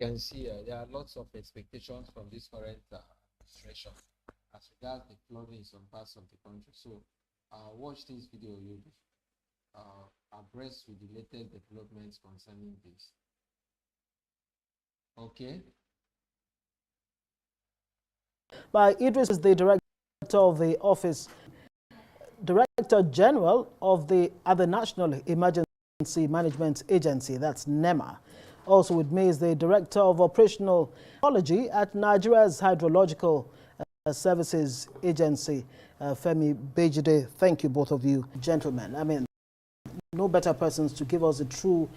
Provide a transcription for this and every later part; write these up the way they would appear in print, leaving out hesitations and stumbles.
you can see there are lots of expectations from this current administration as regards the flooding in some parts of the country. So watch this video, you'll be abreast with the latest developments concerning this. Okay. By Idris is the director of the office, Director General of the other National Emergency Management Agency, that's NEMA. Also with me is the Director of Operational Technology at Nigeria's Hydrological Services Agency, Femi Bejide. Thank you, both of you, gentlemen. I mean, no better persons to give us a true,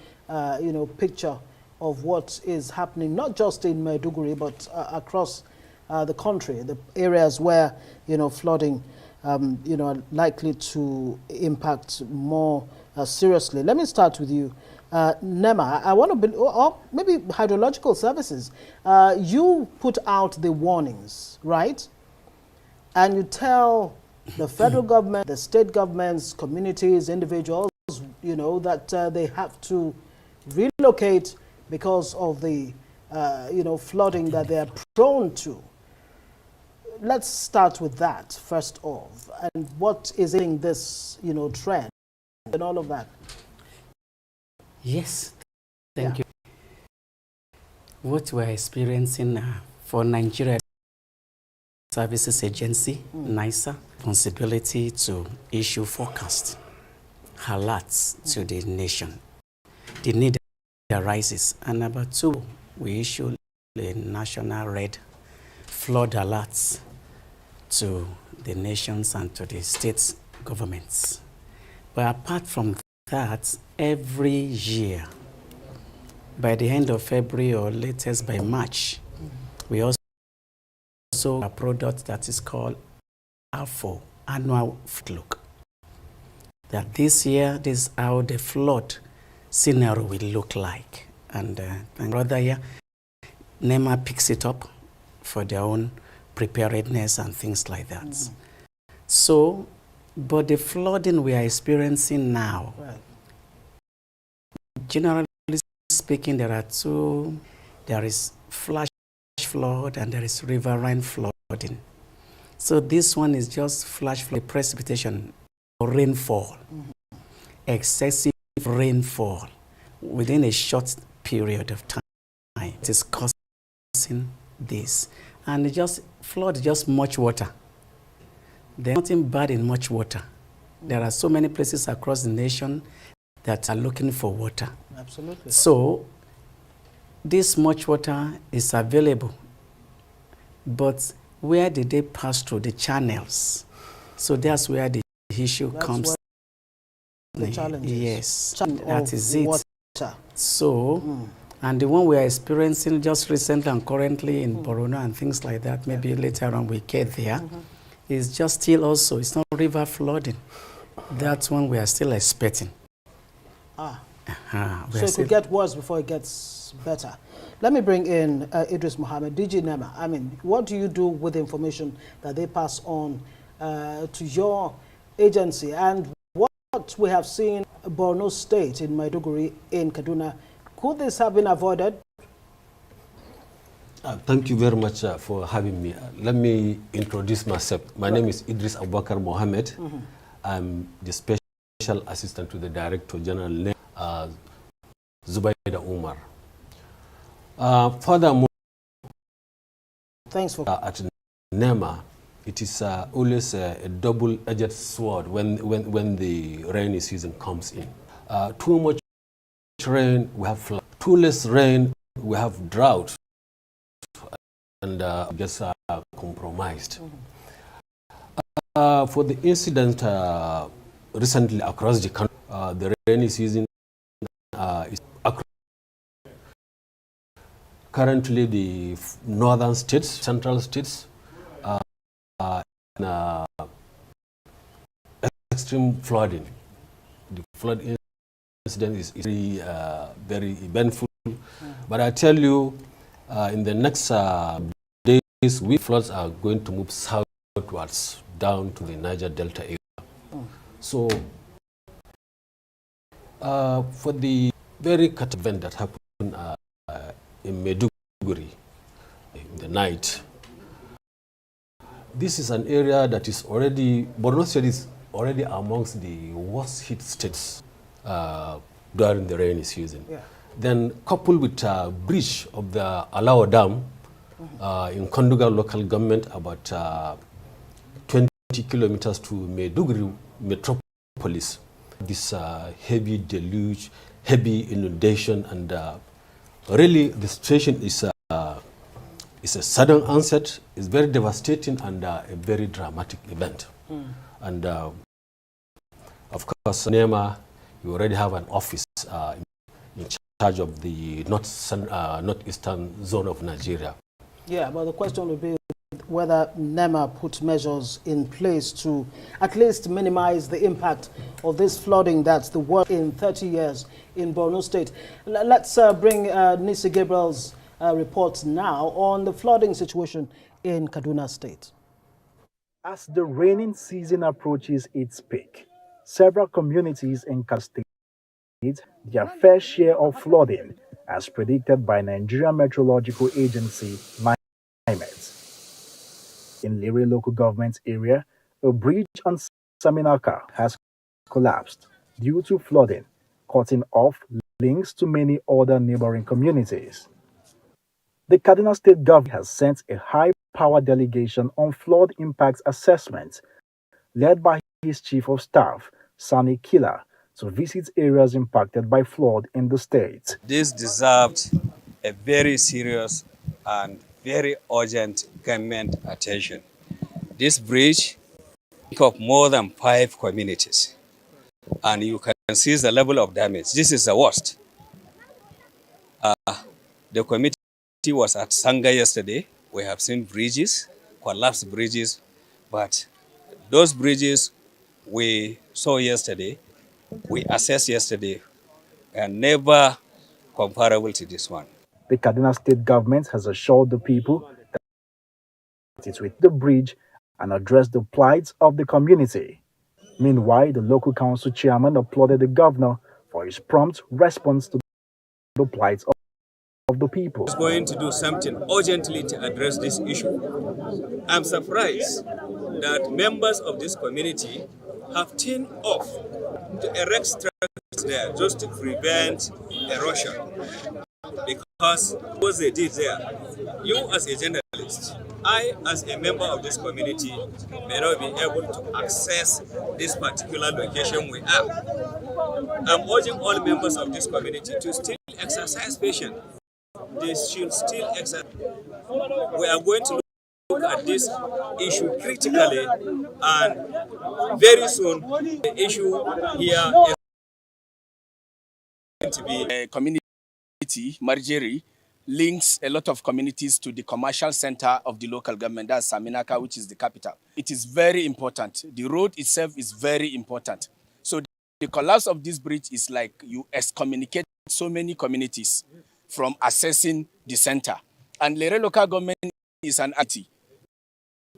picture of what is happening, not just in Maiduguri, but across the country, the areas where, flooding, likely to impact more seriously. Let me start with you, Nema. I want to, or maybe hydrological services. You put out the warnings, right? And you tell the federal government, the state governments, communities, individuals, that they have to relocate because of the, flooding that they are prone to. Let's start with that first off. And what is in this, trend and all of that? Yes, thank you. What we're experiencing for Nigeria Services Agency, NISA, responsibility to issue forecast, alerts to the nation. The need arises. And number two, we issue the national red flood alerts to the nations and to the state governments. But apart from that, every year, by the end of February or latest by March, we also a product that is called AFO, Annual Outlook. That this year, this is how the flood scenario will look like. And brother here, NEMA picks it up for their own preparedness and things like that. So, but the flooding we are experiencing now, generally speaking, there are two. There is flash flood and there is riverine flooding. So this one is just flash flood, precipitation, rainfall, excessive rainfall within a short period of time. It is causing this. And just flood, just much water. There's nothing bad in much water. There are so many places across the nation that are looking for water. Absolutely. So this much water is available, but where did they pass through the channels? So that's where the issue comes. The challenges. Yes, that is it. Water. So, and the one we are experiencing just recently and currently in Borno and things like that, maybe later on we get there, is just still also, it's not river flooding. That's one we are still expecting. So it could get worse before it gets better. Let me bring in Idris Mohammed, DG NEMA. I mean, what do you do with the information that they pass on to your agency? And what we have seen Borno State in Maiduguri, in Kaduna, could this have been avoided? Thank you very much for having me. Let me introduce myself. My name is Idris Abubakar Mohammed. I'm the Special Assistant to the Director General, Zubaida Umar. Furthermore, thanks for at NEMA, it is always a double-edged sword when the rainy season comes in. Too much rain, we have flood. Too less rain, we have drought, and gets compromised. For the incident recently across the country, the rainy season is currently the northern states, central states, in extreme flooding. The flood incident is very eventful. But I tell you, in the next days, floods are going to move southwards down to the Niger Delta area. So, for the very cut event that happened in Maiduguri in the night. This is an area that is already, Borno State is already amongst the worst hit states during the rainy season. Yeah. Then coupled with a breach of the Alawa Dam in Konduga local government, about 20 kilometers to Maiduguri metropolis. This heavy deluge, heavy inundation, and really the situation is a sudden onset, it's very devastating and a very dramatic event. And of course, NEMA, you already have an office in charge of the northeastern zone of Nigeria. Yeah, but the question would be whether NEMA put measures in place to at least minimize the impact of this flooding that's the worst in 30 years in Borno State. Let's bring Nisi Gabriel's report now on the flooding situation in Kaduna State. As the raining season approaches its peak, several communities in Kaduna State their fair share of flooding, as predicted by Nigeria Meteorological Agency, NIMET. In Lere local government area, a bridge on Saminaka has collapsed due to flooding, cutting off links to many other neighboring communities. The Kaduna State government has sent a high-powered delegation on flood impact assessment, led by his chief of staff, Sani Kila, to visit areas impacted by flood in the state. This deserved a very serious and very urgent government attention. This bridge took up more than 5 communities, and you can see the level of damage. This is the worst. The committee was at Sanga yesterday. We have seen bridges, collapsed bridges, but those bridges we saw yesterday, we assessed yesterday, are never comparable to this one. The Kaduna State government has assured the people that it will the bridge and address the plight of the community. Meanwhile, the local council chairman applauded the governor for his prompt response to the plight of the people. He's going to do something urgently to address this issue. I'm surprised that members of this community have teamed off to erect structures there just to prevent erosion. Because what they did there, you as a journalist, I as a member of this community may not be able to access this particular location we are. I'm urging all members of this community to still exercise patience. They should still exercise. We are going to look at this issue critically, and very soon the issue here is going to be a community. Marjeri links a lot of communities to the commercial center of the local government, that's Saminaka, which is the capital. It is very important. The road itself is very important. So the collapse of this bridge is like you excommunicate so many communities from accessing the center. And Lere local government is an entity.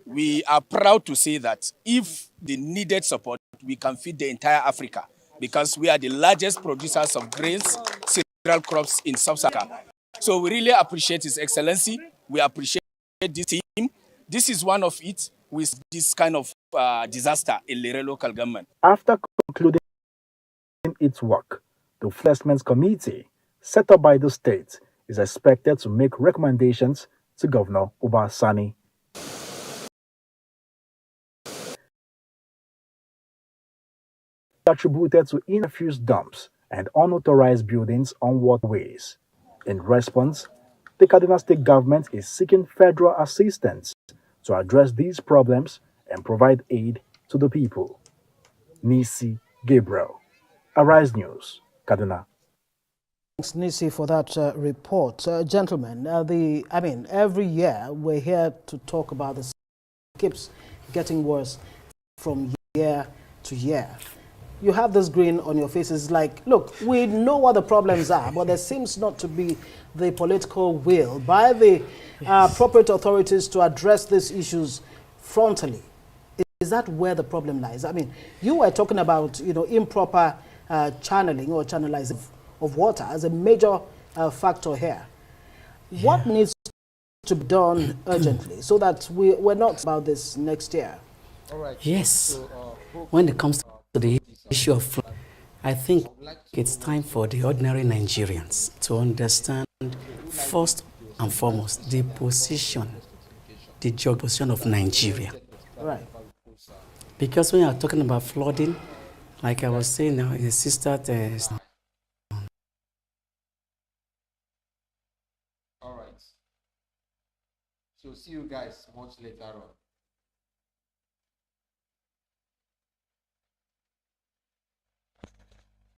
We are proud to say that if the needed support, we can feed the entire Africa, because we are the largest producers of grains, cereal crops in Sub-Saharan. So we really appreciate His Excellency. We appreciate this team. This is one of it with this kind of disaster in Lere local government. After concluding its work, the Assessment Committee set up by the state is expected to make recommendations to Governor Uba Sani. Attributed to refuse dumps and unauthorized buildings on waterways. In response, the Kaduna State government is seeking federal assistance to address these problems and provide aid to the people. Nisi Gabriel, Arise News, Kaduna. Thanks, Nisi, for that report. Gentlemen, every year we're here to talk about this. It keeps getting worse from year to year. You have this grin on your faces like, look, we know what the problems are, but there seems not to be the political will by the appropriate authorities to address these issues frontally. Is that where the problem lies? I mean, you were talking about, improper channeling or channelizing of water as a major factor here. What needs to be done urgently so that we're not about this next year? All right. Yes. So, When it comes to the issue of flood, I think I would like to it's know time for the ordinary Nigerians to understand, first and foremost, the position, the geographic position of Nigeria. Right. Because when you're talking about flooding, like I was saying now, the sister, all right. So see you guys much later on.